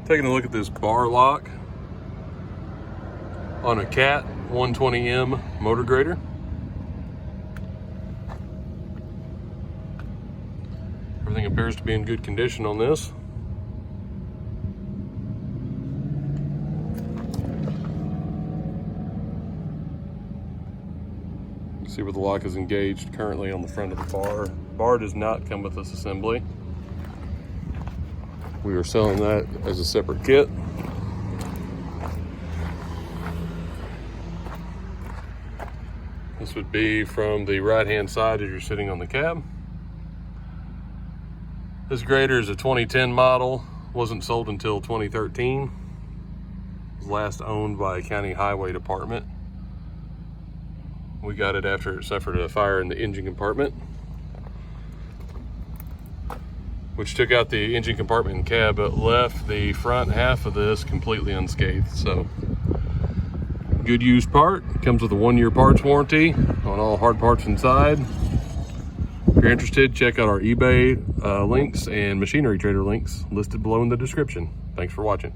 Taking a look at this bar lock on a Cat 120M motor grader. Everything appears to be in good condition on this. See where the lock is engaged currently on the front of the bar. Bar does not come with this assembly. We are selling that as a separate kit. This would be from the right-hand side as you're sitting on the cab. This grader is a 2010 model, wasn't sold until 2013. It was last owned by a county highway department. We got it after it suffered a fire in the engine compartment, which took out the engine compartment and cab, but left the front half of this completely unscathed. So, good used part. Comes with a 1-year parts warranty on all hard parts inside. If you're interested, check out our eBay links and machinery trader links listed below in the description. Thanks for watching.